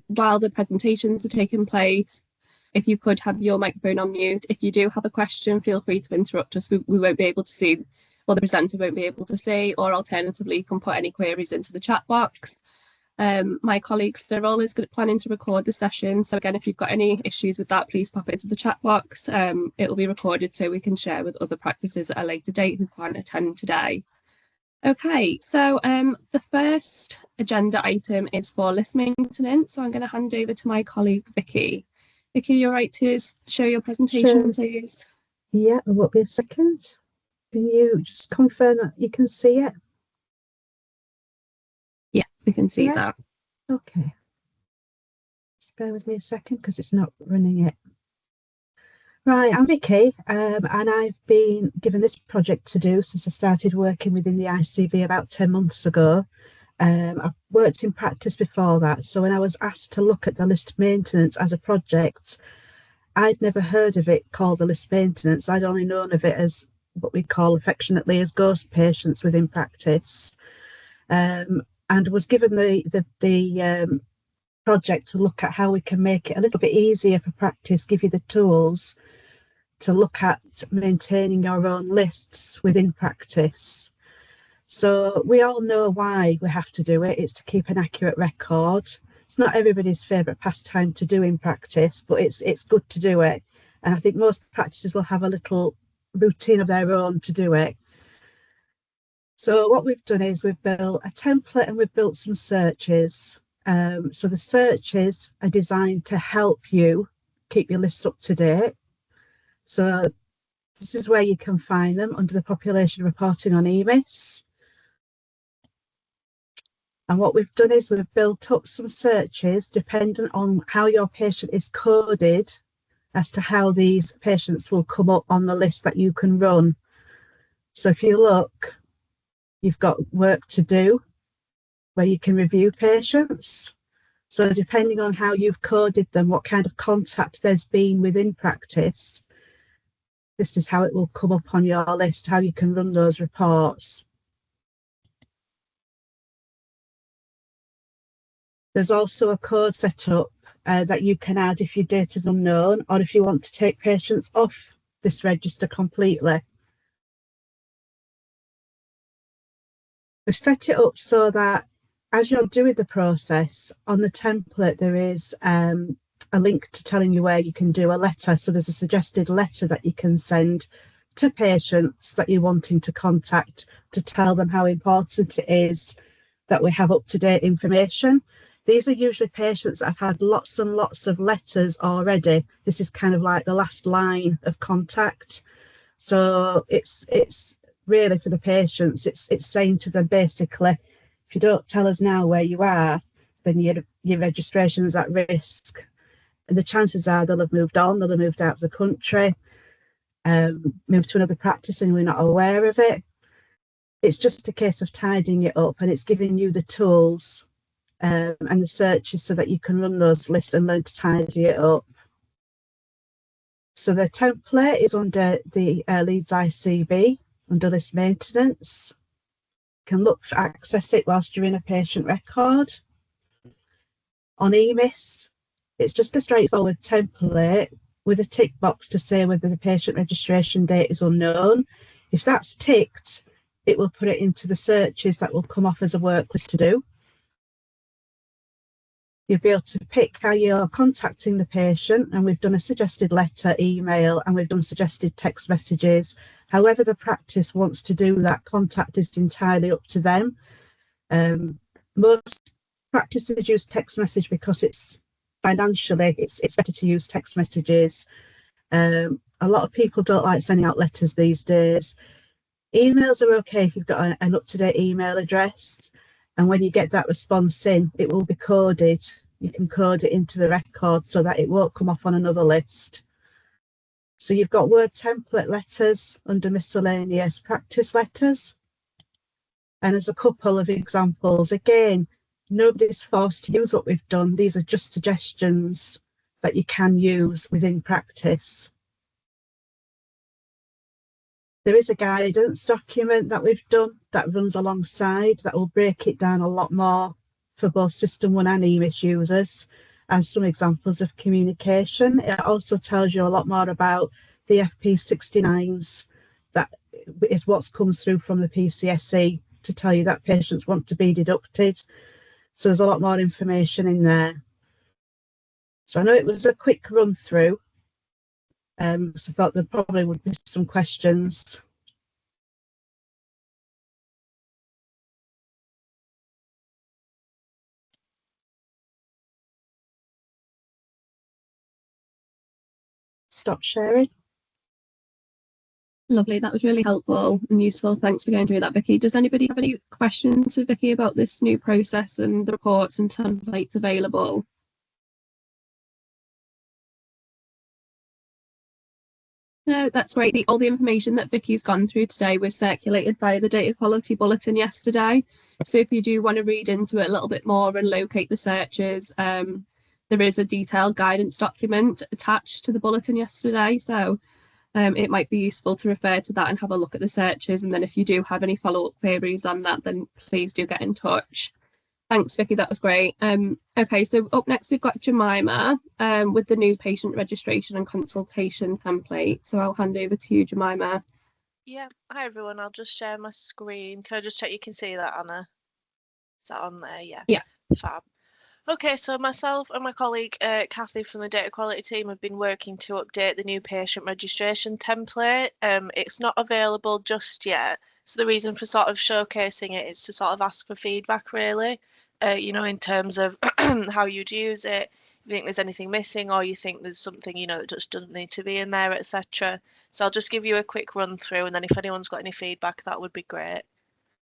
while the presentations are taking place, if you could have your microphone on mute. If you do have a question, feel free to interrupt us. We won't be able to see, or the presenter won't be able to see, or alternatively, you can put any queries into the chat box. My colleague Cyril is planning to record the session. So again, if you've got any issues with that, please pop it into the chat box. It'll be recorded so we can share with other practices at a later date who can't attend today. Okay, so the first agenda item is for list maintenance. So I'm going to hand over to my colleague, Vicky. Vicky, you're right to show your presentation, please? Yeah, there won't be a second. Can you just confirm that you can see it? Yeah, we can see that. Okay. Just bear with me a second because it's not running it. Right, I'm Vicky, and I've been given this project to do since I started working within the ICB about 10 months ago. I've worked in practice before that, so when I was asked to look at the list maintenance as a project, I'd never heard of it called the list maintenance. I'd only known of it as what we call affectionately as ghost patients within practice, and was given the project to look at how we can make it a little bit easier for practice, give you the tools to look at maintaining your own lists within practice. So we all know why we have to do it. It's to keep an accurate record. It's not everybody's favourite pastime to do in practice, but it's good to do it. And I think most practices will have a little routine of their own to do it. So what we've done is we've built a template and we've built some searches. So the searches are designed to help you keep your lists up to date. So this is where you can find them under the population reporting on EMIS. And what we've done is we've built up some searches dependent on how your patient is coded as to how these patients will come up on the list that you can run. So if you look, you've got work to do where you can review patients. So depending on how you've coded them, what kind of contact there's been within practice, this is how it will come up on your list, how you can run those reports. There's also a code set up that you can add if your data is unknown or if you want to take patients off this register completely. We've set it up so that as you're doing the process, on the template there is a link to telling you where you can do a letter. So there's a suggested letter that you can send to patients that you're wanting to contact to tell them how important it is that we have up-to-date information. These are usually patients that have had lots and lots of letters already. This is kind of like the last line of contact. So it's really for the patients, it's saying to them basically, if you don't tell us now where you are, then your registration is at risk. And the chances are they'll have moved on, they'll have moved out of the country, moved to another practice and we're not aware of it. It's just a case of tidying it up, and it's giving you the tools and the searches so that you can run those lists and learn to tidy it up. So the template is under the Leeds ICB, under list maintenance. You can look to access it whilst you're in a patient record. On EMIS, it's just a straightforward template with a tick box to say whether the patient registration date is unknown. If that's ticked, it will put it into the searches that will come off as a work list to do. You'll be able to pick how you're contacting the patient, and we've done a suggested letter, email, and we've done suggested text messages. However the practice wants to do that contact is entirely up to them. Most practices use text message because it's financially, it's better to use text messages. A lot of people don't like sending out letters these days. Emails are okay if you've got an up-to-date email address, and when you get that response in, it will be coded. You can code it into the record so that it won't come off on another list. So you've got Word template letters under miscellaneous practice letters. And there's a couple of examples. Again, nobody's forced to use what we've done. These are just suggestions that you can use within practice. There is a guidance document that we've done that runs alongside that will break it down a lot more for both System 1 and EMIS users, and some examples of communication. It also tells you a lot more about the FP69s. That is what comes through from the PCSE to tell you that patients want to be deducted. So there's a lot more information in there. So I know it was a quick run through, so I thought there probably would be some questions. Stop sharing. Lovely, that was really helpful and useful. Thanks for going through that, Vicky. Does anybody have any questions for Vicky about this new process and the reports and templates available? No, that's great. All the information that Vicky's gone through today was circulated via the Data Quality Bulletin yesterday. So if you do want to read into it a little bit more and locate the searches, there is a detailed guidance document attached to the bulletin yesterday. So it might be useful to refer to that and have a look at the searches. And then if you do have any follow-up queries on that, then please do get in touch. Thanks, Vicky, that was great. Okay, so up next we've got Jemima with the new patient registration and consultation template. So I'll hand over to you, Jemima. Yeah, hi everyone, I'll just share my screen. Can I just check you can see that, Anna? Is that on there? Yeah. Yeah. Fab. Okay, so myself and my colleague Kathy from the data quality team have been working to update the new patient registration template. It's not available just yet. So the reason for sort of showcasing it is to sort of ask for feedback really, you know, in terms of how you'd use it, if you think there's anything missing or you think there's something, you know, that just doesn't need to be in there, etc. So I'll just give you a quick run through and then if anyone's got any feedback, that would be great.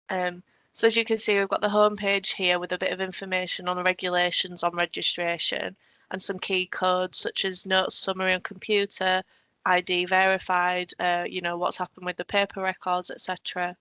So as you can see, we've got the home page here with a bit of information on the regulations on registration and some key codes such as notes summary on computer, ID verified, you know, what's happened with the paper records, etc.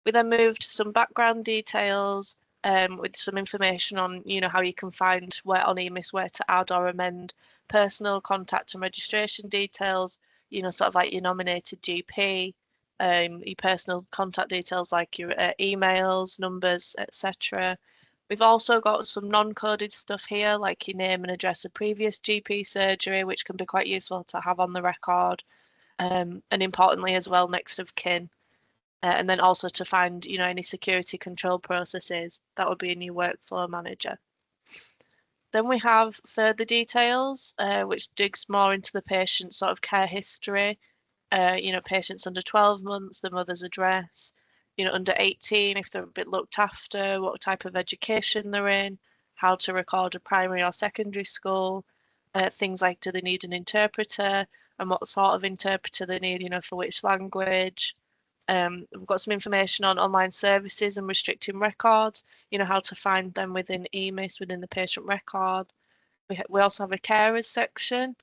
We then moved to some background details with some information on, you know, how you can find where on EMIS where to add or amend personal contact and registration details, you know, sort of like your nominated GP, your personal contact details like your emails, numbers, etc. We've also got some non-coded stuff here like your name and address of previous GP surgery, which can be quite useful to have on the record, and importantly as well next of kin. And then also to find, you know, any security control processes, that would be a new workflow manager. Then we have further details, which digs more into the patient's sort of care history, you know, patients under 12 months, the mother's address, you know, under 18, if they're a bit looked after, what type of education they're in, how to record a primary or secondary school, things like do they need an interpreter and what sort of interpreter they need, you know, for which language. We've got some information on online services and restricting records, you know, how to find them within EMIS, within the patient record. We also have a carers section,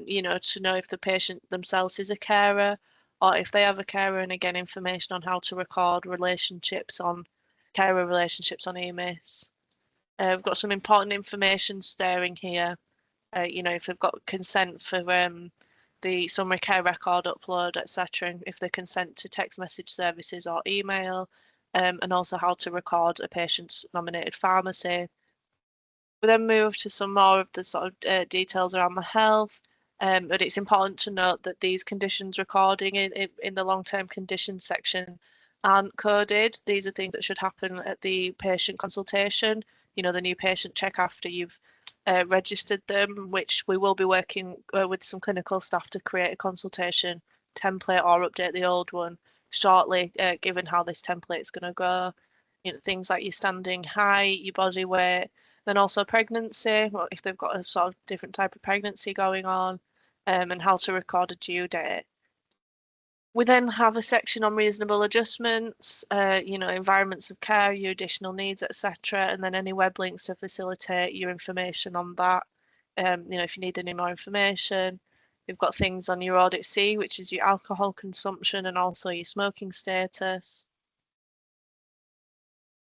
you know, to know if the patient themselves is a carer or if they have a carer, and again, information on how to record relationships on carer relationships on EMIS. We've got some important information staring here, you know, if they've got consent for the summary care record upload, etc., and if they consent to text message services or email, and also how to record a patient's nominated pharmacy. We then move to some more of the sort of details around the health, but it's important to note that these conditions recording in the long-term conditions section aren't coded. These are things that should happen at the patient consultation, you know, the new patient check after you've registered them, which we will be working with some clinical staff to create a consultation template or update the old one shortly, given how this template is going to go. You know, things like your standing height, your body weight, then also pregnancy, well, if they've got a sort of different type of pregnancy going on, and how to record a due date. We then have a section on reasonable adjustments, you know, environments of care, your additional needs, etc., and then any web links to facilitate your information on that. You know, if you need any more information. We've got things on your audit C, which is your alcohol consumption and also your smoking status.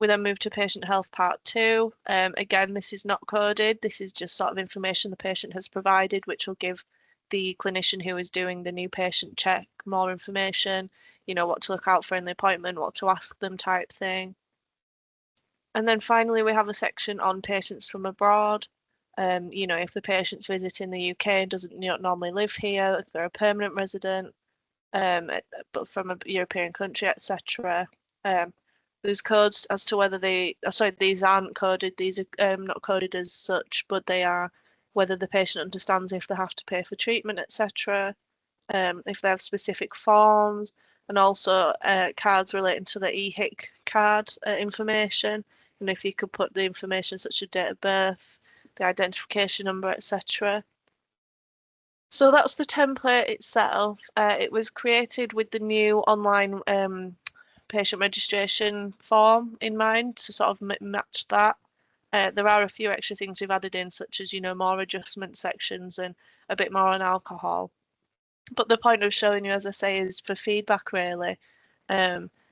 We then move to patient health part 2. Again, this is not coded. This is just sort of information the patient has provided, which will give the clinician who is doing the new patient check more information, you know, what to look out for in the appointment, what to ask them type thing. And then finally, we have a section on patients from abroad. You know, if the patient's visiting the UK and doesn't normally live here, if they're a permanent resident, but from a European country, etc. There's codes as to whether these aren't coded, these are not coded as such, but they are whether the patient understands if they have to pay for treatment, etc. If they have specific forms, and also cards relating to the EHIC card information, and if you could put the information such as date of birth, the identification number, etc. So that's the template itself. It was created with the new online patient registration form in mind to sort of match that. There are a few extra things we've added in, such as, you know, more adjustment sections and a bit more on alcohol. But the point of showing you, as I say, is for feedback, really.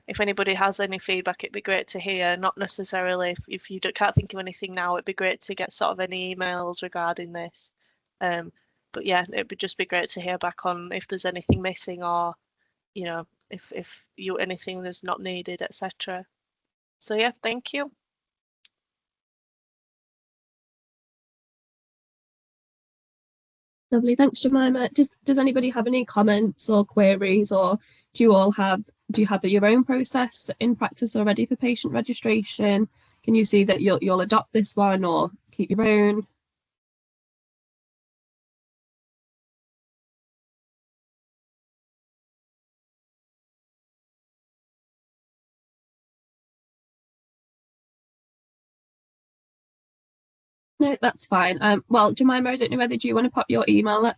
If anybody has any feedback, it'd be great to hear. Not necessarily if you can't think of anything now, it'd be great to get sort of any emails regarding this. But yeah, it would just be great to hear back on if there's anything missing, or, you know, if anything that's not needed, etc. So yeah, thank you. Lovely, thanks, Jemima. Does anybody have any comments or queries, or do you have your own process in practice already for patient registration? Can you see that you'll adopt this one or keep your own? No, that's fine. Well, Jemima, I don't know whether do you want to pop your email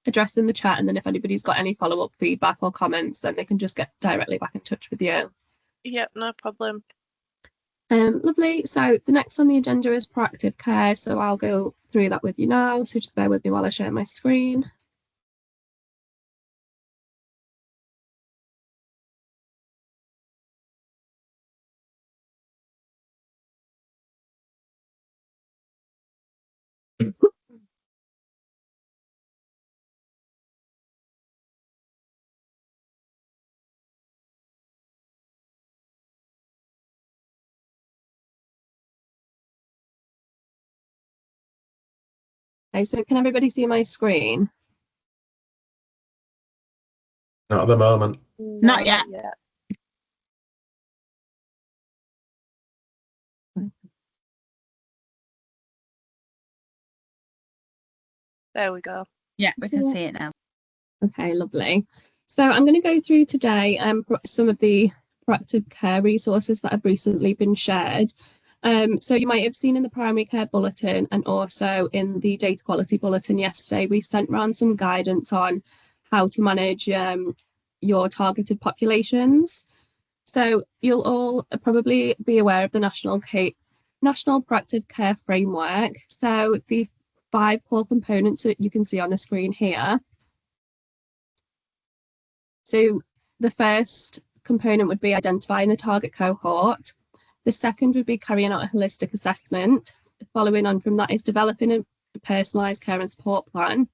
address in the chat, and then if anybody's got any follow-up feedback or comments, then they can just get directly back in touch with you. Yep, no problem. Lovely. So the next on the agenda is proactive care. So I'll go through that with you now. So just bear with me while I share my screen. Okay, so can everybody see my screen? Not at the moment. Not yet. There we go. Yeah, we can see it now. Okay, lovely. So I'm going to go through today some of the proactive care resources that have recently been shared. So you might have seen in the primary care bulletin and also in the data quality bulletin yesterday, we sent around some guidance on how to manage your targeted populations. So you'll all probably be aware of the National Proactive Care Framework. So the 5 core components that you can see on the screen here. So the first component would be identifying the target cohort. The second would be carrying out a holistic assessment. Following on from that is developing a personalised care and support plan,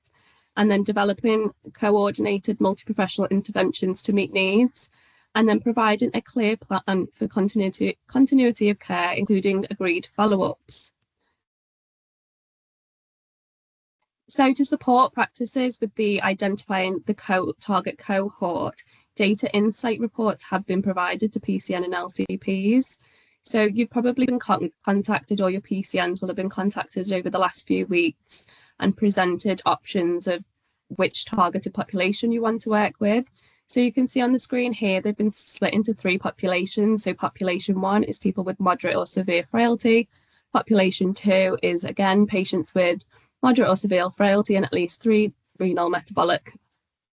and then developing coordinated multi-professional interventions to meet needs, and then providing a clear plan for continuity of care, including agreed follow-ups. So to support practices with the identifying the target cohort, data insight reports have been provided to PCN and LCPs. So you've probably been contacted, or your PCNs will have been contacted over the last few weeks and presented options of which targeted population you want to work with. So you can see on the screen here, they've been split into 3 populations. So population 1 is people with moderate or severe frailty. Population 2 is, again, patients with moderate or severe frailty and at least 3 renal metabolic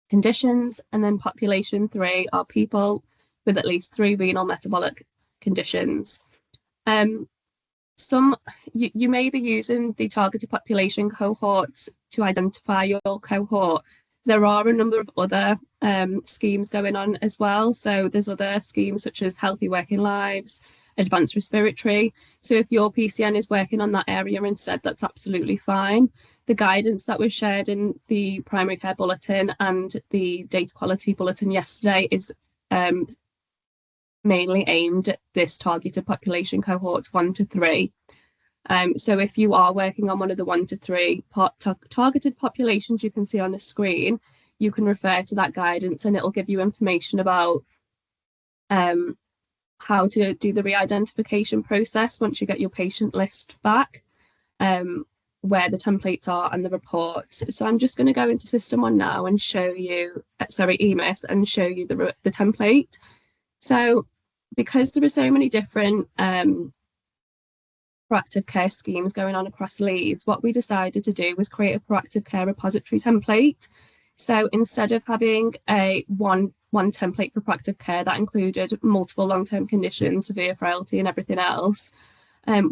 conditions. And then population 3 are people with at least 3 renal metabolic conditions. You may be using the targeted population cohorts to identify your cohort. There are a number of other schemes going on as well. So there's other schemes such as Healthy Working Lives, Advanced Respiratory. So if your PCN is working on that area instead, that's absolutely fine. The guidance that was shared in the primary care bulletin and the data quality bulletin yesterday is mainly aimed at this targeted population cohorts 1 to 3. So if you are working on one of the 1 to 3 targeted populations you can see on the screen, you can refer to that guidance and it'll give you information about how to do the re-identification process once you get your patient list back, where the templates are and the reports. So I'm just going to go into System 1 now and show you, EMIS, and show you the template. So because there are so many different proactive care schemes going on across Leeds, what we decided to do was create a proactive care repository template. So instead of having a one template for proactive care that included multiple long-term conditions, severe frailty and everything else,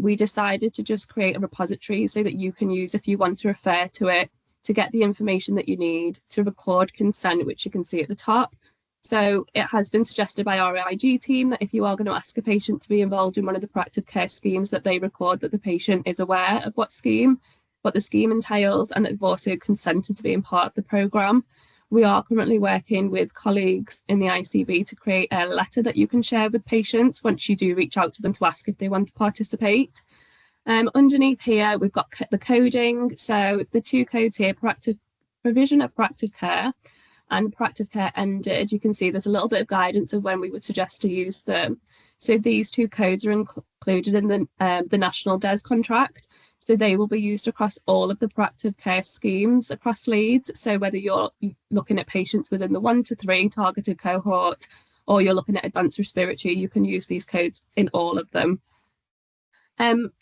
we decided to just create a repository so that you can use if you want to refer to it, to get the information that you need, to record consent, which you can see at the top. So it has been suggested by our IG team that if you are going to ask a patient to be involved in one of the proactive care schemes, that they record that the patient is aware of what the scheme entails, and that they've also consented to being part of the programme. We are currently working with colleagues in the ICB to create a letter that you can share with patients once you do reach out to them to ask if they want to participate. Underneath here, we've got the coding. So the 2 codes here, provision of proactive care and proactive care ended. You can see there's a little bit of guidance of when we would suggest to use them. So these 2 codes are included in the National DES contract. So they will be used across all of the proactive care schemes across Leeds. So whether you're looking at patients within the 1 to 3 targeted cohort, or you're looking at advanced respiratory, you can use these codes in all of them.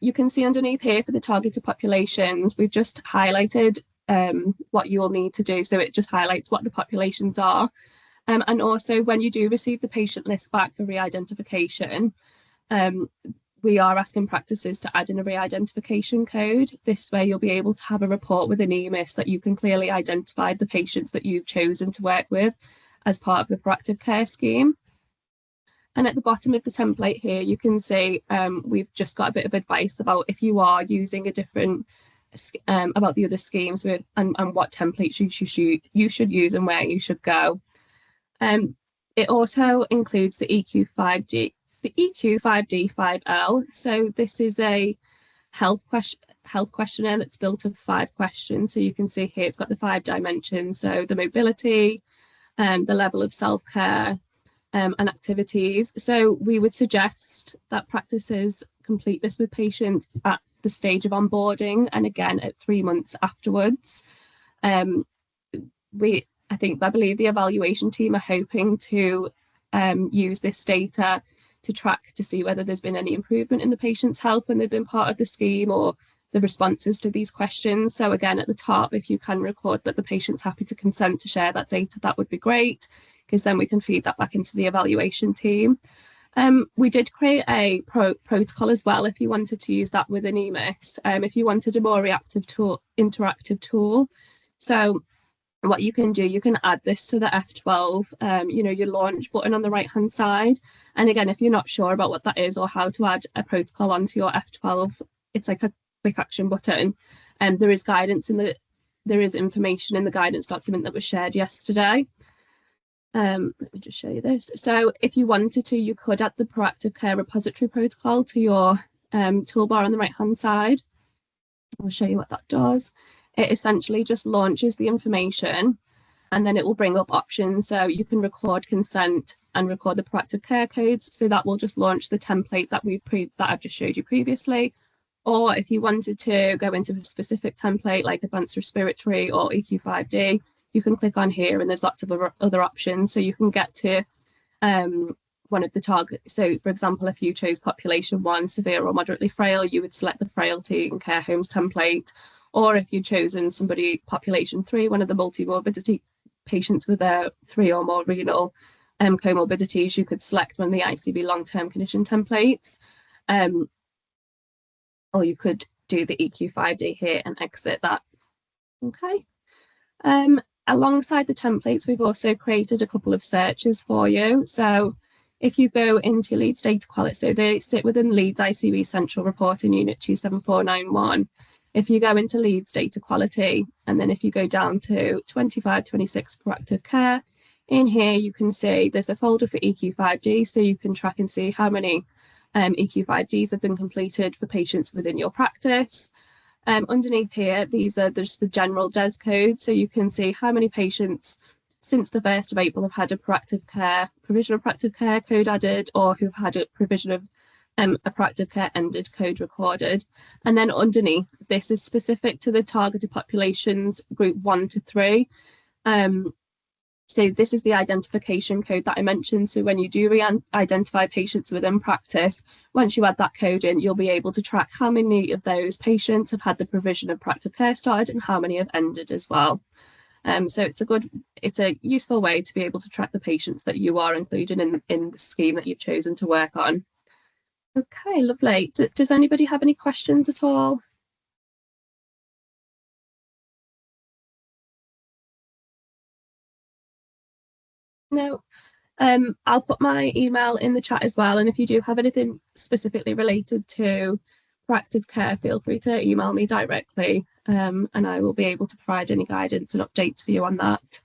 You can see underneath here for the targeted populations, we've just highlighted what you will need to do. So it just highlights what the populations are. And also when you do receive the patient list back for re-identification, we are asking practices to add in a re-identification code. This way you'll be able to have a report with an EMIS that you can clearly identify the patients that you've chosen to work with as part of the proactive care scheme. And at the bottom of the template here, you can see we've just got a bit of advice about if you are using a different, about the other schemes and what templates you should use and where you should go. It also includes the EQ5D, the EQ5D5L. So this is a health questionnaire that's built of 5 questions. So you can see here it's got the 5 dimensions. So the mobility, the level of self-care, and activities. So we would suggest that practices complete this with patients at the stage of onboarding and again at 3 months afterwards. I believe the evaluation team are hoping to use this data to track to see whether there's been any improvement in the patient's health when they've been part of the scheme or the responses to these questions. So again, at the top, if you can record that the patient's happy to consent to share that data, that would be great, because then we can feed that back into the evaluation team. We did create a protocol as well if you wanted to use that with an EMIS, if you wanted a more interactive tool. So what you can do, you can add this to the F12, your launch button on the right hand side. And again, if you're not sure about what that is or how to add a protocol onto your F12, it's like a quick action button. And there is guidance there is information in the guidance document that was shared yesterday. Let me just show you this. So if you wanted to, you could add the proactive care repository protocol to your toolbar on the right hand side. I'll show you what that does. It essentially just launches the information and then it will bring up options. So you can record consent and record the proactive care codes. So that will just launch the template that I've just showed you previously. Or if you wanted to go into a specific template like advanced respiratory or EQ5D, you can click on here and there's lots of other options. So you can get to one of the targets. So for example, if you chose population 1, severe or moderately frail, you would select the frailty and care homes template. Or if you'd chosen somebody population 3, one of the multi-morbidity patients with 3 or more renal comorbidities, you could select one of the ICB long-term condition templates. Or you could do the EQ5D here and exit that. Okay. Alongside the templates, we've also created a couple of searches for you. So if you go into Leeds Data Quality, so they sit within Leeds ICB Central Reporting Unit 27491. If you go into Leeds Data Quality, and then if you go down to 2526 Proactive Care, In here, you can see there's a folder for EQ5D, so you can track and see how many EQ5Ds have been completed for patients within your practice. Underneath here, these are just the general DES codes, so you can see how many patients since the 1st of April have had a provision of proactive care code added, or who've had a provision of a proactive care ended code recorded. And then underneath, this is specific to the targeted populations group 1 to 3. So this is the identification code that I mentioned. So when you do identify patients within practice, once you add that code in, you'll be able to track how many of those patients have had the provision of proactive care started and how many have ended as well. So it's a useful way to be able to track the patients that you are including in the scheme that you've chosen to work on. Okay, lovely. Does anybody have any questions at all? No. I'll put my email in the chat as well. And if you do have anything specifically related to proactive care, feel free to email me directly, and I will be able to provide any guidance and updates for you on that.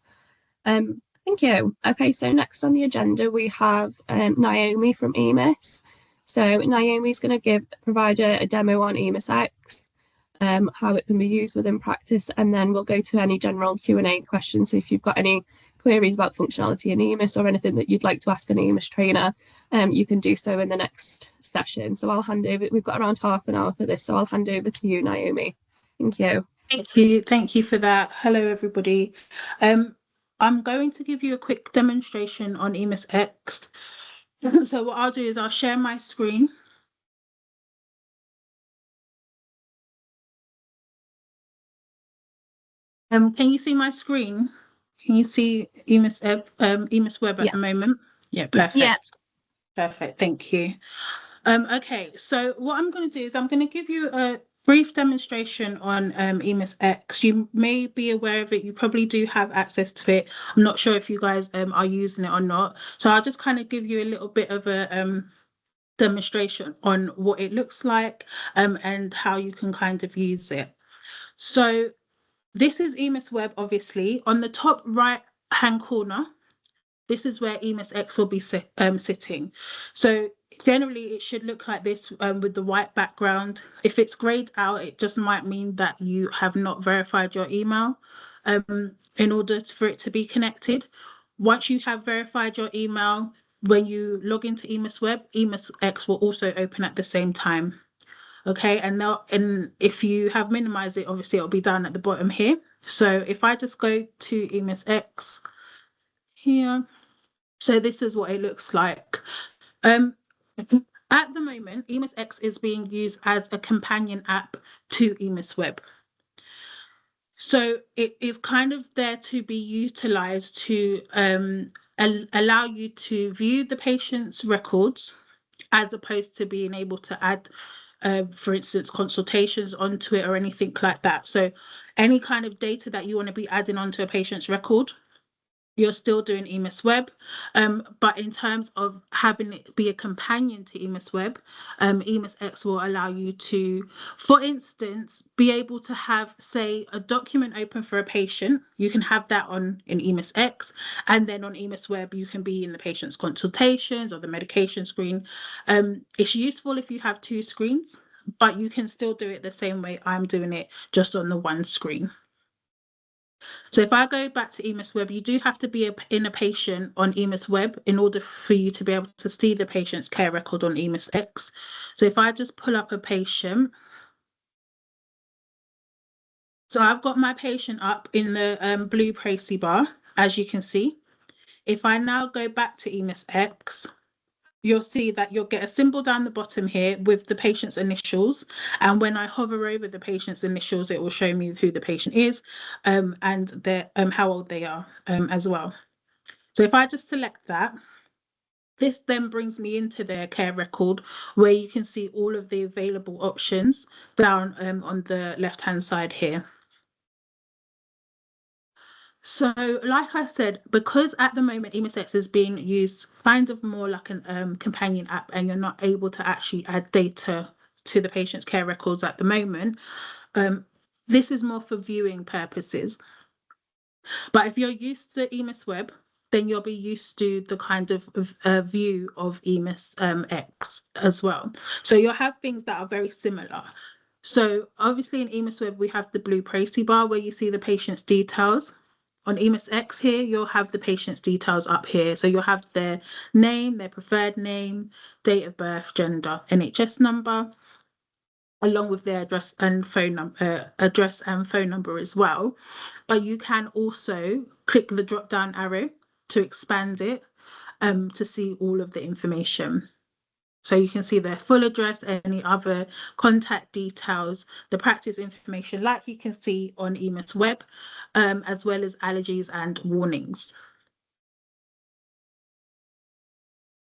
Thank you. Okay, so next on the agenda, we have Naomi from EMIS. So Naomi's going to provide a demo on EMIS X, how it can be used within practice, and then we'll go to any general Q&A questions. So if you've got any queries about functionality in EMIS or anything that you'd like to ask an EMIS trainer, you can do so in the next session. So I'll hand over, we've got around half an hour for this, so I'll hand over to you, Naomi. Thank you. Thank you for that. Hello, everybody. I'm going to give you a quick demonstration on EMIS X. So what I'll do is I'll share my screen. Can you see my screen? Can you see EMIS Web at the moment? Yeah, perfect. Yeah. Perfect, thank you. Okay, so what I'm going to do is I'm going to give you a brief demonstration on EMIS X. You may be aware of it, you probably do have access to it. I'm not sure if you guys are using it or not. So I'll just kind of give you a little bit of a demonstration on what it looks like and how you can kind of use it. So this is EMIS Web, obviously. On the top right hand corner, this is where EMIS X will be sitting. So generally it should look like this with the white background. If it's grayed out, it just might mean that you have not verified your email in order for it to be connected. Once you have verified your email, when you log into EMIS Web, EMIS X will also open at the same time. Okay, and if you have minimized it, obviously it'll be down at the bottom here. So if I just go to EMIS X here, so this is what it looks like. At the moment, EMIS X is being used as a companion app to EMIS Web. So it is kind of there to be utilized to allow you to view the patient's records, as opposed to being able to add for instance, consultations onto it or anything like that. So any kind of data that you want to be adding onto a patient's record, you're still doing EMIS Web. But in terms of having it be a companion to EMIS Web, EMIS X will allow you to, for instance, be able to have, say, a document open for a patient. You can have that in EMIS X, and then on EMIS Web, you can be in the patient's consultations or the medication screen. It's useful if you have two screens, but you can still do it the same way I'm doing it, just on the one screen. So if I go back to EMIS Web, you do have to be in a patient on EMIS Web in order for you to be able to see the patient's care record on EMIS X. So if I just pull up a patient, so I've got my patient up in the blue Précis bar, as you can see. If I now go back to EMIS X, you'll see that you'll get a symbol down the bottom here with the patient's initials. And when I hover over the patient's initials, it will show me who the patient is and how old they are as well. So if I just select that, this then brings me into their care record, where you can see all of the available options down on the left-hand side here. So like I said, because at the moment EMIS X is being used kind of more like a companion app, and you're not able to actually add data to the patient's care records at the moment, this is more for viewing purposes. But if you're used to EMIS Web, then you'll be used to the kind of view of EMIS X as well. So you'll have things that are very similar. So obviously in EMIS Web, we have the blue Précis bar where you see the patient's details. On EMIS X here, you'll have the patient's details up here. So you'll have their name, their preferred name, date of birth, gender, NHS number, along with their address and phone number as well. But you can also click the drop down arrow to expand it to see all of the information. So you can see their full address, any other contact details, the practice information like you can see on EMIS Web, as well as allergies and warnings.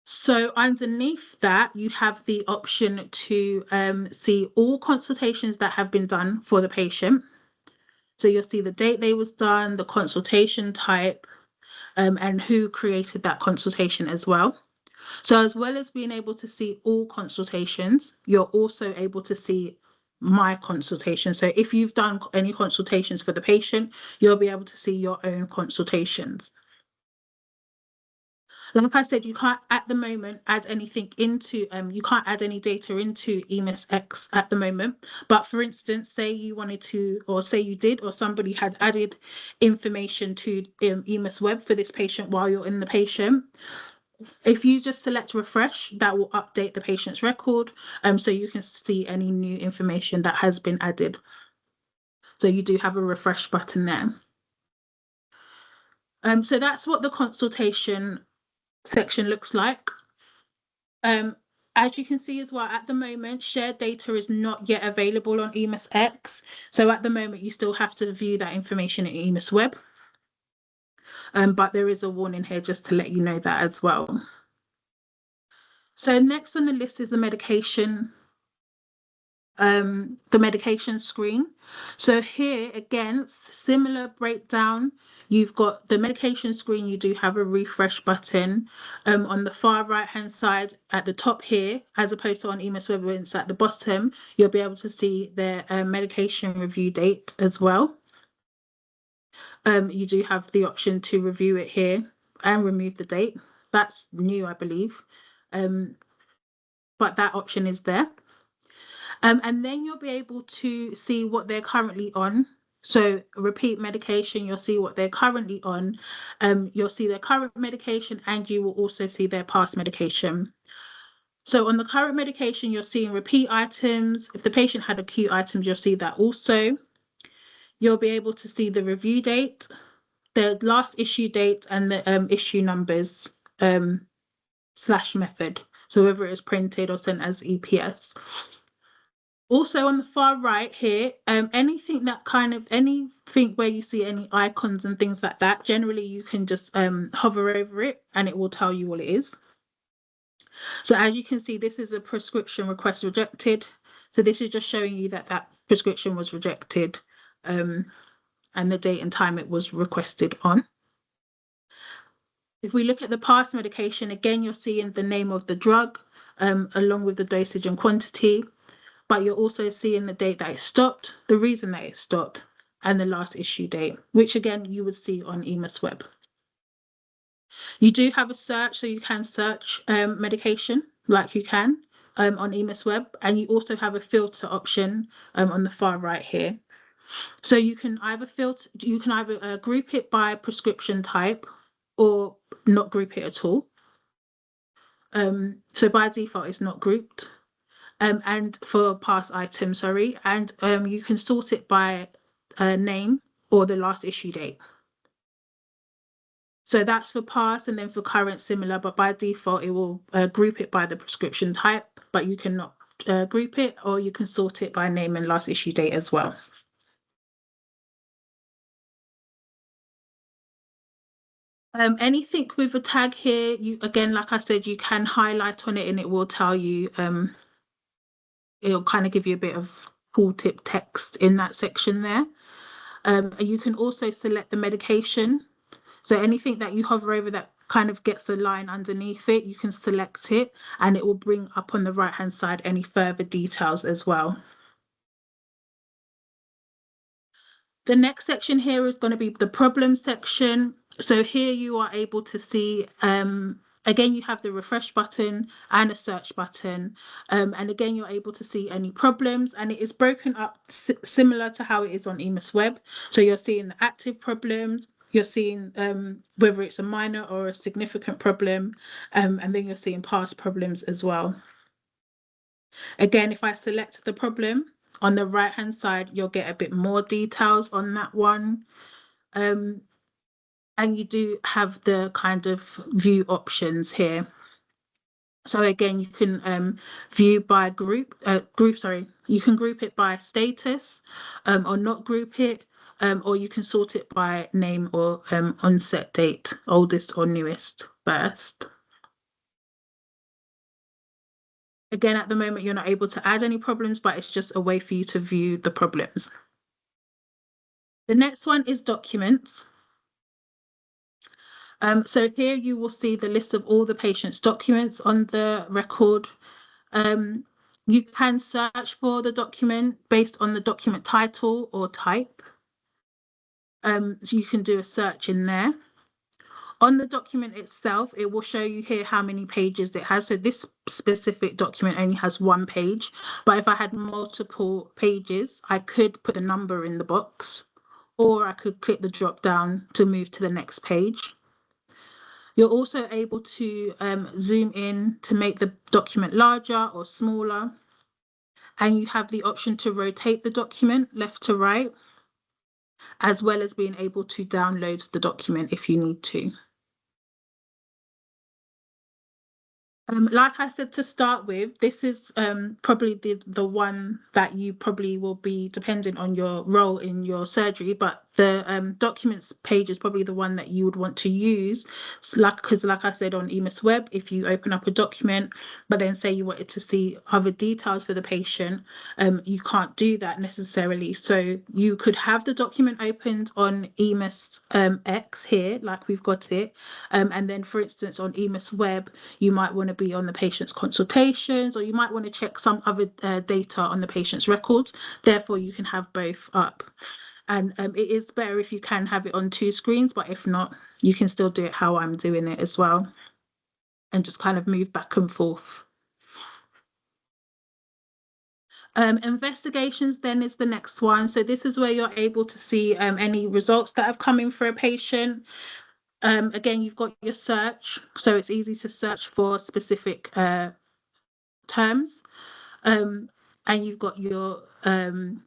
So underneath that, you have the option to see all consultations that have been done for the patient. So you'll see the date they was done, the consultation type, and who created that consultation as well. So as well as being able to see all consultations, you're also able to see my consultation. So if you've done any consultations for the patient, you'll be able to see your own consultations. Like I said, you can't at the moment add anything into, you can't add any data into EMIS X at the moment. But for instance, say you wanted to, or say you did, or somebody had added information to EMIS Web for this patient while you're in the patient. If you just select refresh, that will update the patient's record, so you can see any new information that has been added. So you do have a refresh button there. So that's what the consultation section looks like. As you can see as well, at the moment, shared data is not yet available on EMIS X. So at the moment, you still have to view that information in EMIS Web. But there is a warning here just to let you know that as well. So next on the list is the medication screen. So here again, similar breakdown. You've got the medication screen, you do have a refresh button on the far right hand side at the top here, as opposed to on EMIS Web, it's at the bottom. You'll be able to see their medication review date as well. You do have the option to review it here and remove the date. That's new, I believe, but that option is there. And then you'll be able to see what they're currently on. So repeat medication, you'll see what they're currently on. You'll see their current medication, and you will also see their past medication. So on the current medication, you're seeing repeat items. If the patient had acute items, you'll see that also. You'll be able to see the review date, the last issue date, and the issue numbers / method. So whether it's printed or sent as EPS. Also on the far right here, anything where you see any icons and things like that, generally you can just hover over it and it will tell you what it is. So as you can see, this is a prescription request rejected. So this is just showing you that that prescription was rejected and the date and time it was requested on. If we look at the past medication, again, you're seeing the name of the drug along with the dosage and quantity. But you're also seeing the date that it stopped, the reason that it stopped, and the last issue date, which again, you would see on EMIS Web. You do have a search, so you can search medication like you can on EMIS Web, and you also have a filter option on the far right here. So you can either group it by prescription type or not group it at all. So by default, it's not grouped. And for past items, and you can sort it by name or the last issue date. So that's for past, and then for current, similar, but by default, it will group it by the prescription type, but you cannot group it, or you can sort it by name and last issue date as well. Anything with a tag here, again, like I said, you can highlight on it and it will tell you, it'll kind of give you a bit of tooltip text in that section there. You can also select the medication. So anything that you hover over that kind of gets a line underneath it, you can select it and it will bring up on the right hand side any further details as well. The next section here is going to be the problem section. So here you are able to see, again, you have the refresh button and a search button. And again, you're able to see any problems, and it is broken up similar to how it is on EMIS Web. So you're seeing the active problems, you're seeing whether it's a minor or a significant problem, and then you're seeing past problems as well. Again, if I select the problem on the right hand side, you'll get a bit more details on that one. And you do have the kind of view options here. So again, you can view by group, you can group it by status, or not group it, or you can sort it by name or onset date, oldest or newest first. Again, at the moment, you're not able to add any problems, but it's just a way for you to view the problems. The next one is documents. So here you will see the list of all the patient's documents on the record. You can search for the document based on the document title or type. So you can do a search in there. On the document itself, it will show you here how many pages it has. So this specific document only has 1 page, but if I had multiple pages, I could put a number in the box, or I could click the drop down to move to the next page. You're also able to zoom in to make the document larger or smaller. And you have the option to rotate the document left to right, as well as being able to download the document if you need to. Like I said to start with, this is probably the one that you probably will be dependent on your role in your surgery, but the documents page is probably the one that you would want to use. Because like I said on EMIS Web, if you open up a document, but then say you wanted to see other details for the patient, you can't do that necessarily. So you could have the document opened on EMIS X here, like we've got it. And then, for instance, on EMIS Web, you might want to be on the patient's consultations, or you might want to check some other data on the patient's records. Therefore, you can have both up. And it is better if you can have it on 2 screens, but if not, you can still do it how I'm doing it as well, and just kind of move back and forth. Investigations then is the next one. So this is where you're able to see any results that have come in for a patient. Again, you've got your search, so it's easy to search for specific terms. And you've got your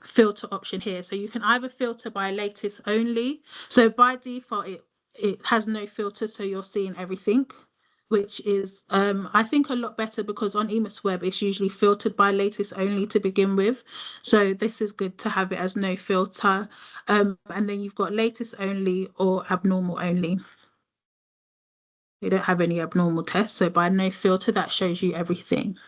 filter option here. So you can either filter by latest only. So by default, it has no filter, so you're seeing everything, which is, I think, a lot better, because on EMIS Web, it's usually filtered by latest only to begin with. So this is good to have it as no filter. And then you've got latest only or abnormal only. They don't have any abnormal tests. So by no filter, that shows you everything.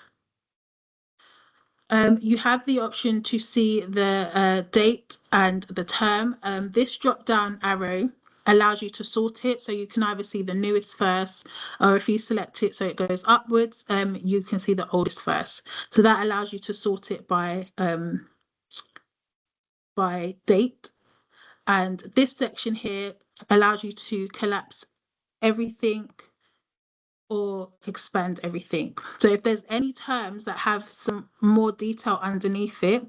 You have the option to see the date and the term. This drop-down arrow allows you to sort it, so you can either see the newest first, or if you select it so it goes upwards, you can see the oldest first. So that allows you to sort it by date. And this section here allows you to collapse everything or expand everything. So if there's any terms that have some more detail underneath it,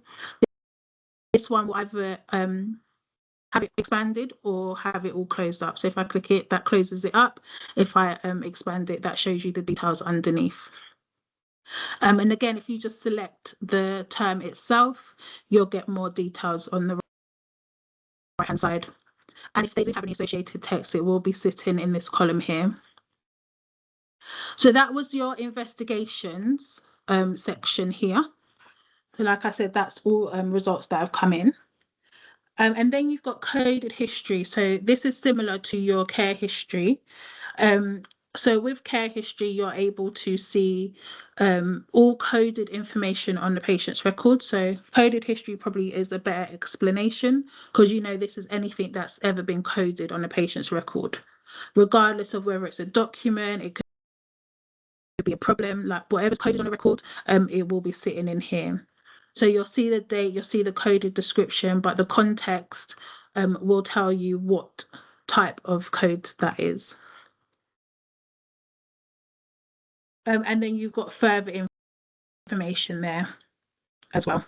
this one will either have it expanded or have it all closed up. So if I click it, that closes it up. If I expand it, that shows you the details underneath. And again, if you just select the term itself, you'll get more details on the right hand side. And if they do have any associated text, it will be sitting in this column here. So that was your investigations section here. So like I said, that's all results that have come in. And then you've got coded history. So this is similar to your care history. So with care history, you're able to see all coded information on the patient's record. So coded history probably is a better explanation, because this is anything that's ever been coded on a patient's record, regardless of whether it's a document, it could be a problem, like whatever's coded on a record, it will be sitting in here. So you'll see the date, you'll see the coded description, but the context will tell you what type of code that is. And then you've got further information there as well.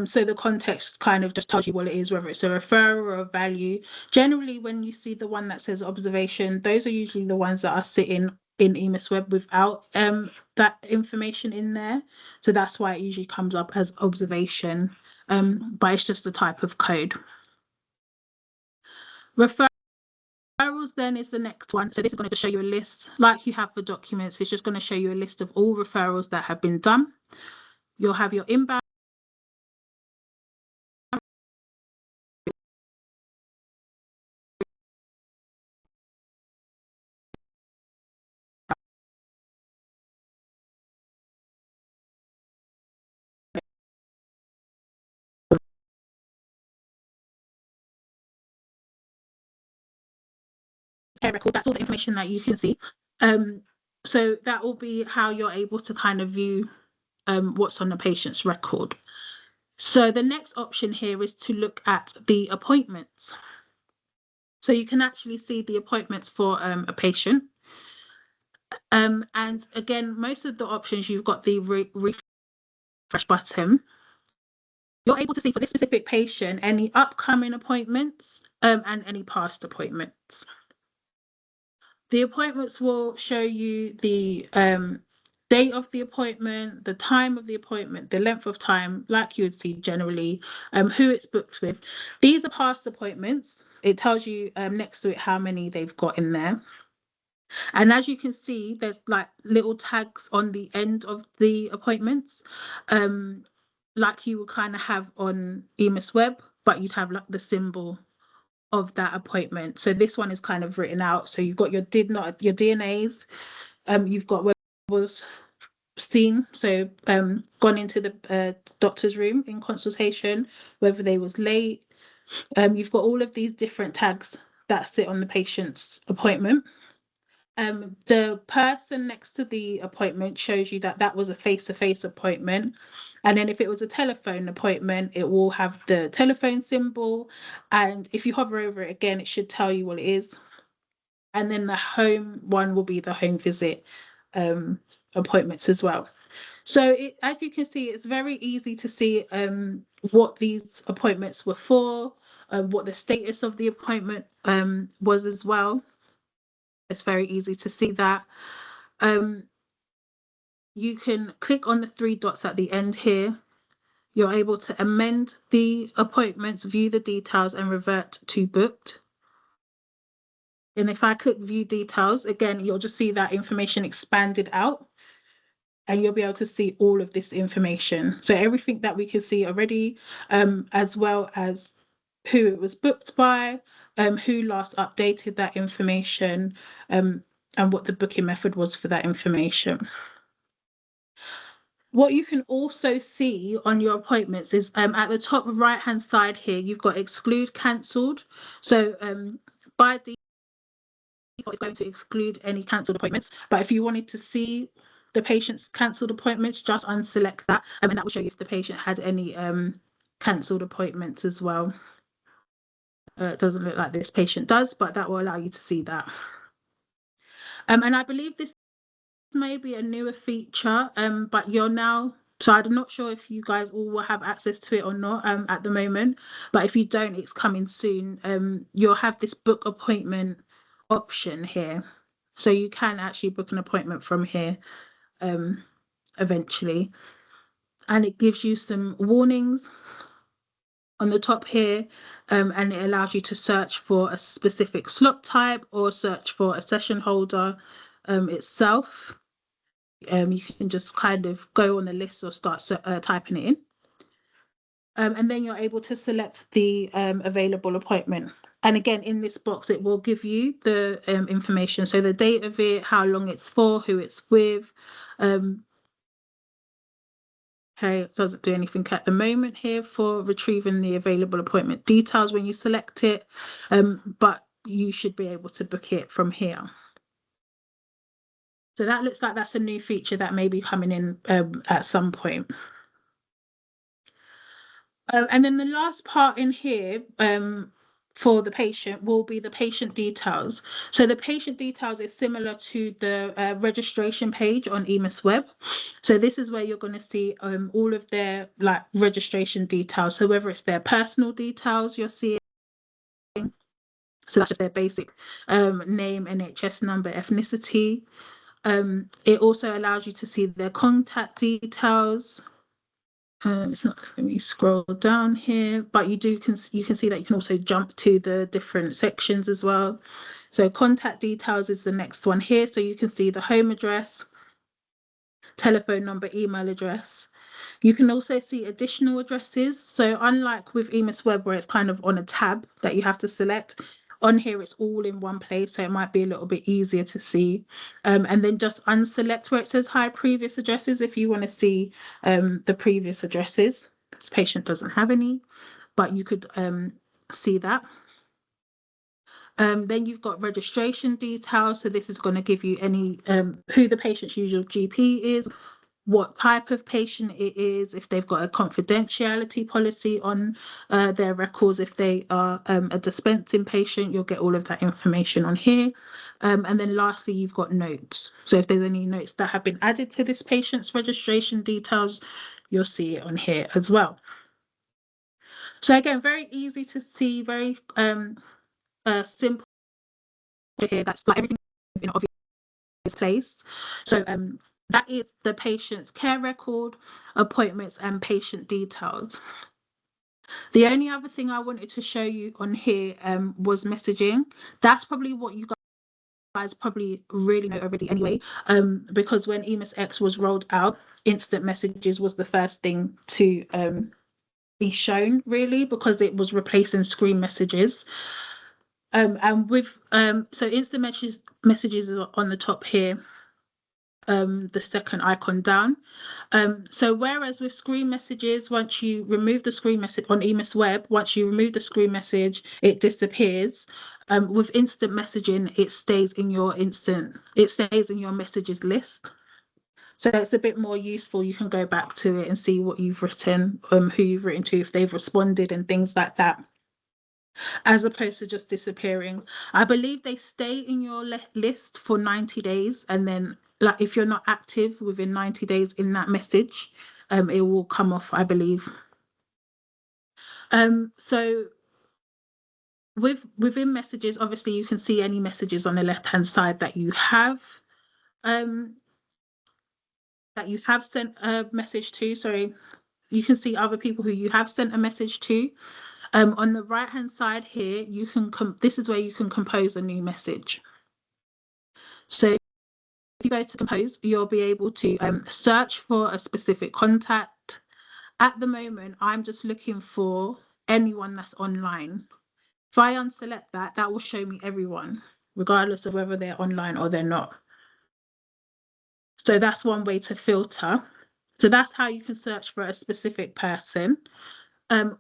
So the context kind of just tells you what it is, whether it's a referral or a value. Generally, when you see the one that says observation, those are usually the ones that are sitting in EMIS Web without that information in there. So that's why it usually comes up as observation, but it's just a type of code. Referrals then is the next one. So this is going to show you a list, like you have for documents. It's just going to show you a list of all referrals that have been done. You'll have your inbound care record. That's all the information that you can see. So that will be how you're able to kind of view what's on the patient's record. So the next option here is to look at the appointments. So you can actually see the appointments for a patient. And again, most of the options, you've got the refresh button. You're able to see for this specific patient any upcoming appointments and any past appointments. The appointments will show you the date of the appointment, the time of the appointment, the length of time, like you would see generally, who it's booked with. These are past appointments. It tells you next to it how many they've got in there. And as you can see, there's like little tags on the end of the appointments, like you would kind of have on EMIS Web, but you'd have like the symbol of that appointment. So this one is kind of written out. So you've got your DNAs, you've got where it was seen, so gone into the doctor's room in consultation, whether they was late. You've got all of these different tags that sit on the patient's appointment. The person next to the appointment shows you that that was a face-to-face appointment. And then if it was a telephone appointment, it will have the telephone symbol. And if you hover over it again, it should tell you what it is. And then the home one will be the home visit appointments as well. So as you can see, it's very easy to see what these appointments were for, what the status of the appointment was as well. It's very easy to see that. You can click on the 3 dots at the end here. You're able to amend the appointments, view the details, and revert to booked. And if I click view details, again, you'll just see that information expanded out, and you'll be able to see all of this information. So everything that we can see already, as well as who it was booked by, who last updated that information, and what the booking method was for that information. What you can also see on your appointments is at the top right hand side here, you've got exclude cancelled. So by default, it's going to exclude any cancelled appointments. But if you wanted to see the patient's cancelled appointments, just unselect that, and that will show you if the patient had any cancelled appointments as well. It doesn't look like this patient does, but that will allow you to see that. And I believe this may be a newer feature, but you're now, so I'm not sure if you guys all will have access to it or not at the moment, but if you don't, it's coming soon. You'll have this book appointment option here. So you can actually book an appointment from here eventually. And it gives you some warnings on the top here, and it allows you to search for a specific slot type or search for a session holder itself. You can just kind of go on the list or start typing it in. And then you're able to select the available appointment. And again, in this box, it will give you the information. So the date of it, how long it's for, who it's with. Okay, it doesn't do anything at the moment here for retrieving the available appointment details when you select it, but you should be able to book it from here. So that looks like that's a new feature that may be coming in at some point. And then the last part in here for the patient will be the patient details. So the patient details is similar to the registration page on EMIS Web. So this is where you're going to see all of their like registration details. So whether it's their personal details you're seeing, so that's just their basic name, NHS number, ethnicity. It also allows you to see their contact details. It's not let me scroll down here, but you can see that you can also jump to the different sections as well. So contact details is the next one here. So you can see the home address, telephone number, email address. You can also see additional addresses. So unlike with EMIS Web, where it's kind of on a tab that you have to select, on here it's all in one place, so it might be a little bit easier to see. And then just unselect where it says hi previous addresses if you want to see the previous addresses. This patient doesn't have any, but you could see that. Then you've got registration details. So this is going to give you any who the patient's usual GP is, what type of patient it is, if they've got a confidentiality policy on their records, if they are a dispensing patient, you'll get all of that information on here. And then lastly, you've got notes. So if there's any notes that have been added to this patient's registration details, you'll see it on here as well. So again, very easy to see, very simple here. That's like everything in obvious place. So that is the patient's care record, appointments, and patient details. The only other thing I wanted to show you on here was messaging. That's probably what you guys probably really know already anyway, because when EMIS X was rolled out, instant messages was the first thing to be shown, really, because it was replacing screen messages. And with so instant messages are on the top here, the second icon down. So whereas with screen messages, once you remove the screen message on EMIS Web, once you remove the screen message, it disappears. With instant messaging, it stays in your messages list. So it's a bit more useful. You can go back to it and see what you've written, who you've written to, if they've responded and things like that, as opposed to just disappearing. I believe they stay in your list for 90 days. And then like if you're not active within 90 days in that message, it will come off, I believe. So within messages, obviously you can see any messages on the left-hand side that you have sent a message to. Sorry, you can see other people who you have sent a message to. On the right-hand side here, you can this is where you can compose a new message. So if you go to compose, you'll be able to search for a specific contact. At the moment, I'm just looking for anyone that's online. If I unselect that, that will show me everyone, regardless of whether they're online or they're not. So that's one way to filter. So that's how you can search for a specific person.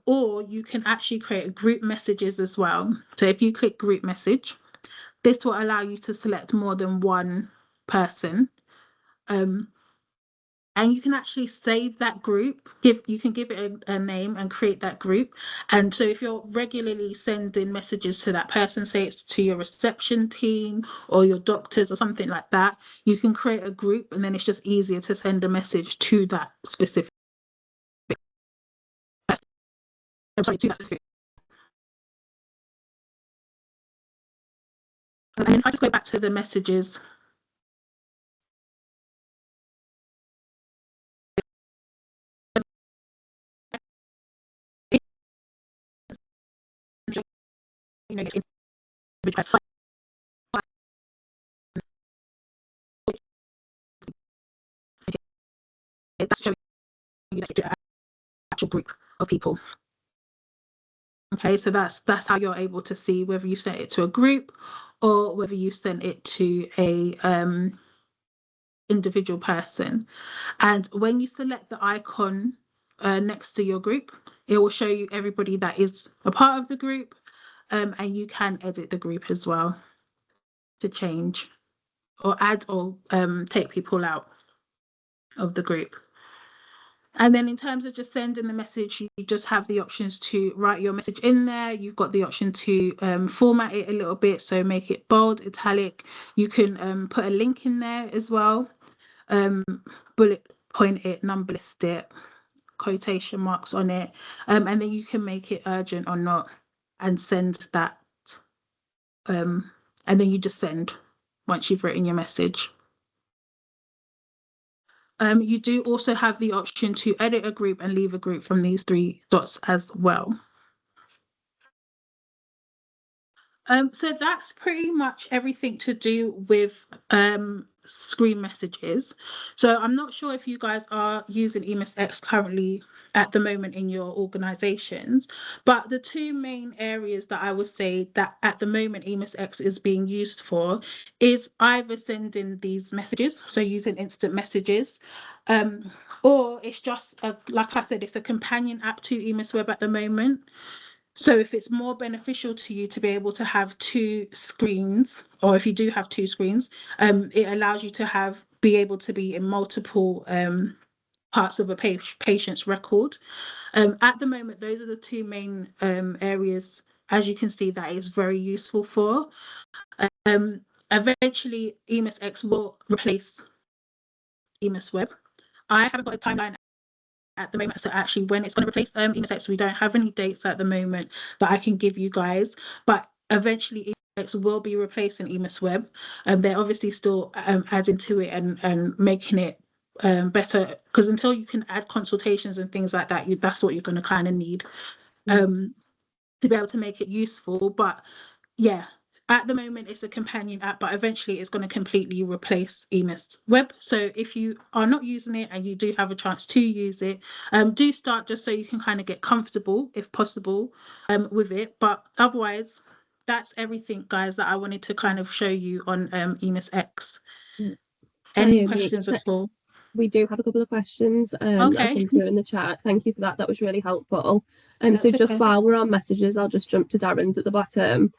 Or you can actually create group messages as well. So if you click group message, this will allow you to select more than one person. And you can actually save that group. You can give it a name and create that group. And so if you're regularly sending messages to that person, say it's to your reception team or your doctors or something like that, you can create a group, and then it's just easier to send a message to that specific person. And then if I just go back to the messages, you know, that's showing you an actual group of people. Okay, so that's how you're able to see whether you sent it to a group or whether you sent it to a individual person. And when you select the icon next to your group, it will show you everybody that is a part of the group, and you can edit the group as well to change or add or take people out of the group. And then in terms of just sending the message, you just have the options to write your message in there. You've got the option to format it a little bit, so make it bold, italic. You can put a link in there as well, bullet point it, number list it, quotation marks on it, and then you can make it urgent or not and send that. And then you just send once you've written your message. You do also have the option to edit a group and leave a group from these 3 dots as well. So that's pretty much everything to do with screen messages. So I'm not sure if you guys are using EMIS X currently at the moment in your organizations, but the 2 main areas that I would say that at the moment EMIS X is being used for is either sending these messages, so using instant messages, or it's just like I said, it's a companion app to EMIS Web at the moment. So if it's more beneficial to you to be able to have 2 screens, or if you do have 2 screens, it allows you to be able to be in multiple parts of a patient's record. At the moment, those are the 2 main areas, as you can see, that is very useful for. Eventually, EMIS X will replace EMIS Web. I haven't got a timeline at the moment, so actually when it's going to replace EMIS X, we don't have any dates at the moment that I can give you guys, but eventually EMIS X will be replacing EMIS Web. They're obviously still adding to it and making it better, because until you can add consultations and things like that, that's what you're going to kind of need to be able to make it useful. But yeah, at the moment it's a companion app, but eventually it's going to completely replace EMIS Web. So if you are not using it and you do have a chance to use it, do start, just so you can kind of get comfortable, if possible, with it. But otherwise, that's everything, guys, that I wanted to kind of show you on EMIS X. Any questions at all? We do have a couple of questions that have come through in the chat. Thank you for that. That was really helpful. So just while we're on messages, I'll just jump to Darren's at the bottom.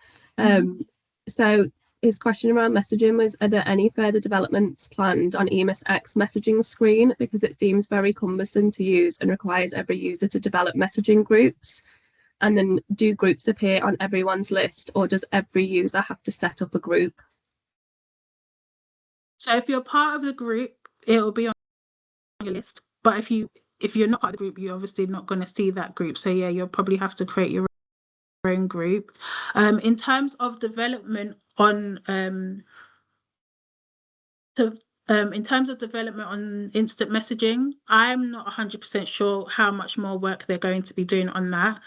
So his question around messaging was, are there any further developments planned on EMIS X messaging screen? Because it seems very cumbersome to use and requires every user to develop messaging groups. And then do groups appear on everyone's list, or does every user have to set up a group? So if you're part of the group, it will be on your list. But if you're not part of the group, you're obviously not going to see that group. So yeah, you'll probably have to create your own group. In terms of development on instant messaging, I'm not 100% sure how much more work they're going to be doing on that.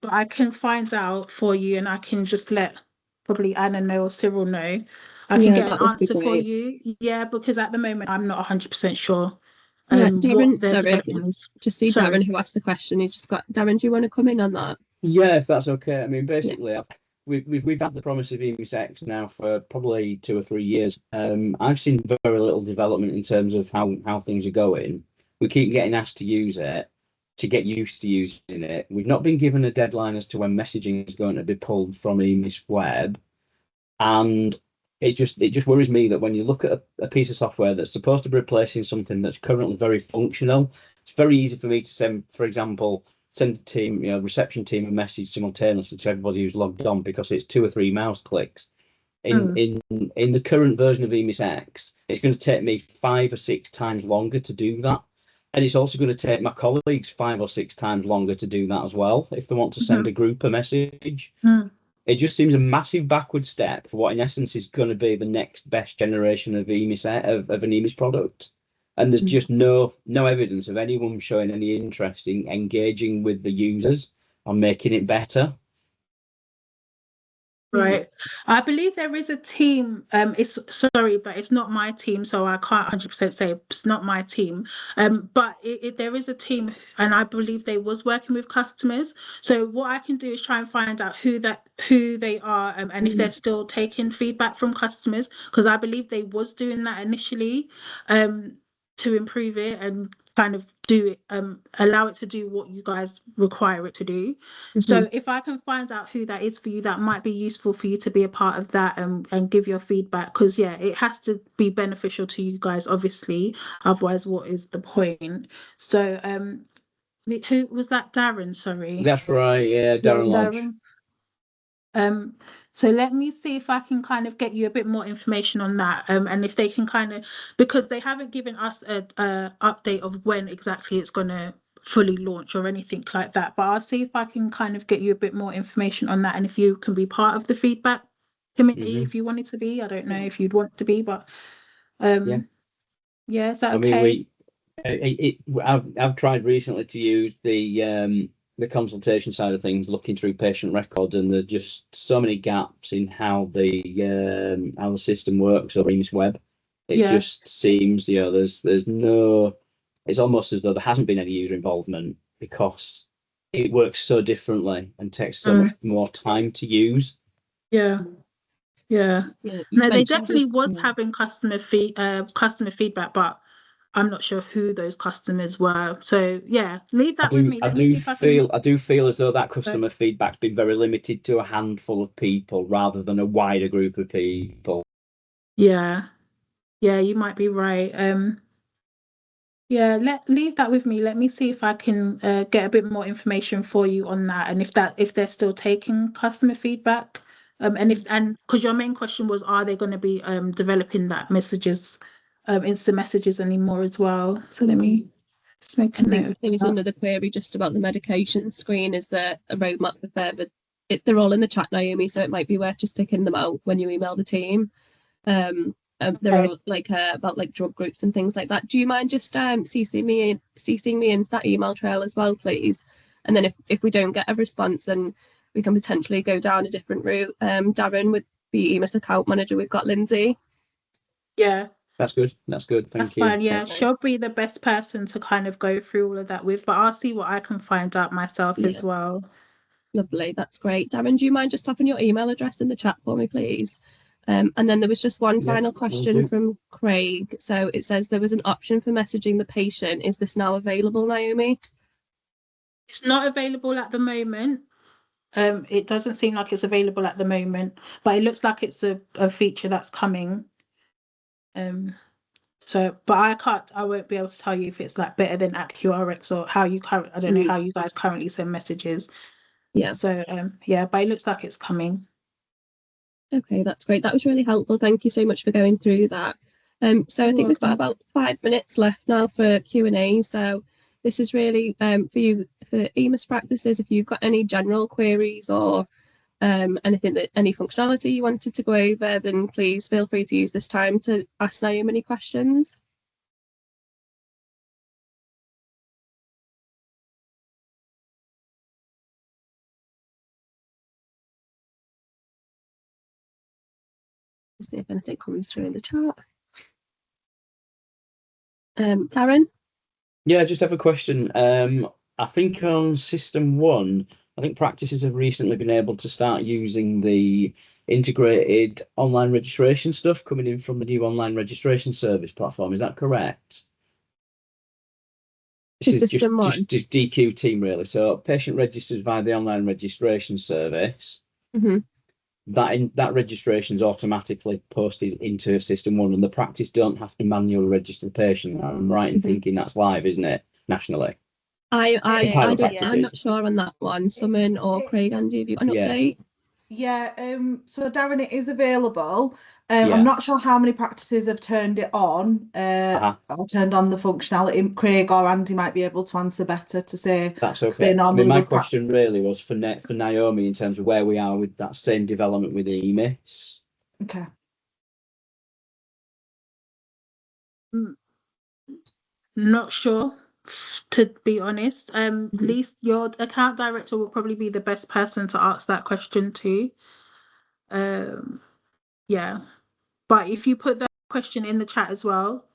But I can find out for you, and I can just let probably Anna know or Cyril know. I can get an answer for you. Yeah, because at the moment I'm not 100% sure. Darren, sorry, just see Darren who asked the question. He's just got, Darren, do you want to come in on that? Yeah, if that's okay. I mean, basically, we've had the promise of EMIS X now for probably 2 or 3 years. I've seen very little development in terms of how things are going. We keep getting asked to use it, to get used to using it. We've not been given a deadline as to when messaging is going to be pulled from EMIS Web, and it just worries me that when you look at a piece of software that's supposed to be replacing something that's currently very functional, it's very easy for me to send, for example, send a team, reception team, a message simultaneously to everybody who's logged on, because it's 2 or 3 mouse clicks. In the current version of EMIS X, it's going to take me 5 or 6 times longer to do that. And it's also going to take my colleagues 5 or 6 times longer to do that as well, if they want to send a group a message. It just seems a massive backward step for what in essence is going to be the next best generation of EMIS of an EMIS product. And there's just no evidence of anyone showing any interest in engaging with the users on making it better. Right. I believe there is a team. But it's not my team, so I can't 100% say it's not my team. But there is a team, and I believe they was working with customers. So what I can do is try and find out who they are, and if they're still taking feedback from customers, because I believe they was doing that initially, to improve it and kind of do it, allow it to do what you guys require it to do. So if I can find out who that is for you, that might be useful for you to be a part of that and give your feedback, because yeah, it has to be beneficial to you guys, obviously, otherwise what is the point? So who was that? Darren, sorry. That's right, yeah, Darren Lodge. So let me see if I can kind of get you a bit more information on that, and if they can kind of, because they haven't given us a update of when exactly it's going to fully launch or anything like that, but I'll see if I can kind of get you a bit more information on that, and if you can be part of the feedback committee if you wanted to be. I don't know if you'd want to be, but yeah, is that okay? I've tried recently to use the consultation side of things, looking through patient records, and there's just so many gaps in how the system works over EMIS Web. It just seems, there's no. It's almost as though there hasn't been any user involvement, because it works so differently and takes so much more time to use. No, they definitely was having customer feedback, but I'm not sure who those customers were. So yeah, leave that with me. I do feel as though that customer feedback's been very limited to a handful of people rather than a wider group of people. Yeah, you might be right. Leave that with me. Let me see if I can get a bit more information for you on that, and if they're still taking customer feedback. And because your main question was, are they going to be developing that instant messages anymore as well? So let me just make a note. I think there was another query just about the medication screen. Is there a roadmap for further? They're all in the chat, Naomi, so it might be worth just picking them out when you email the team. They're all about drug groups and things like that. Do you mind just CCing me into that email trail as well, please? And then if we don't get a response, then we can potentially go down a different route. Darren, with the EMIS account manager, we've got Lindsay. Yeah. That's good. Thank you. That's fine. Yeah, she'll be the best person to kind of go through all of that with, but I'll see what I can find out myself as well. Lovely. That's great. Darren, do you mind just typing your email address in the chat for me, please? And then there was just one final question from Craig. So it says there was an option for messaging the patient. Is this now available, Naomi? It's not available at the moment. It doesn't seem like it's available at the moment, but it looks like it's a feature that's coming. But I won't be able to tell you if it's like better than AccuRx or how you I don't know how you guys currently send messages. Yeah. So but it looks like it's coming. Okay, that's great. That was really helpful. Thank you so much for going through that. So I think we've got about 5 minutes left now for Q&A. So this is really for you, for EMIS practices. If you've got any general queries or anything, any functionality you wanted to go over, then please feel free to use this time to ask Naomi any questions. See if anything comes through in the chat. Darren? Yeah, I just have a question. I think on System 1, I think practices have recently been able to start using the integrated online registration stuff coming in from the new online registration service platform. Is that correct? This is just DQ team, really. So patient registers via the online registration service. That registration is automatically posted into System 1, and the practice don't have to manually register the patient. I'm right in thinking that's live, isn't it, nationally? I'm not sure on that one. Summon or Craig, Andy, have you got an update? Yeah, so Darren, it is available. I'm not sure how many practices have turned it on or turned on the functionality. Craig or Andy might be able to answer better to say. That's okay. My question really was for Naomi in terms of where we are with that same development with EMIS. Okay. Not sure, to be honest. Least your account director will probably be the best person to ask that question to. But if you put that question in the chat as well,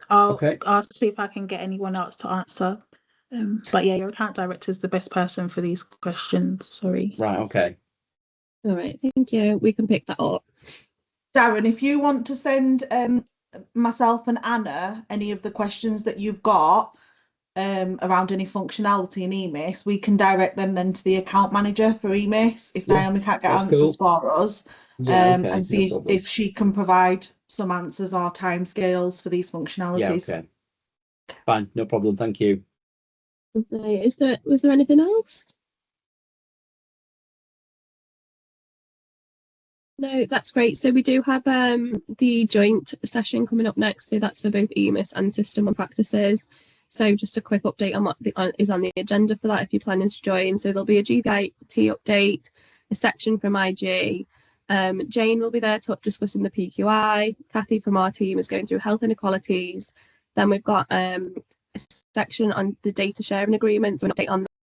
I'll see if I can get anyone else to answer. But yeah, your account director is the best person for these questions. Sorry. Right. Okay. All right. Thank you. We can pick that up. Darren, if you want to send myself and Anna any of the questions that you've got, around any functionality in EMIS, we can direct them then to the account manager for EMIS if Yeah, Naomi can't get that's answers cool. for us, Yeah, okay, and no see problem. if she can provide some answers or timescales for these Yeah, functionalities. okay. Fine, no problem, thank you. Right. Was there anything else? No, that's great. So we do have the joint session coming up next. So that's for both EMIS and System 1 practices. So just a quick update on what is on the agenda for that if you're planning to join. So there'll be a GBIT update, a section from IG. Jane will be there discussing the PQI. Kathy from our team is going through health inequalities. Then we've got a section on the data sharing agreements, so an update on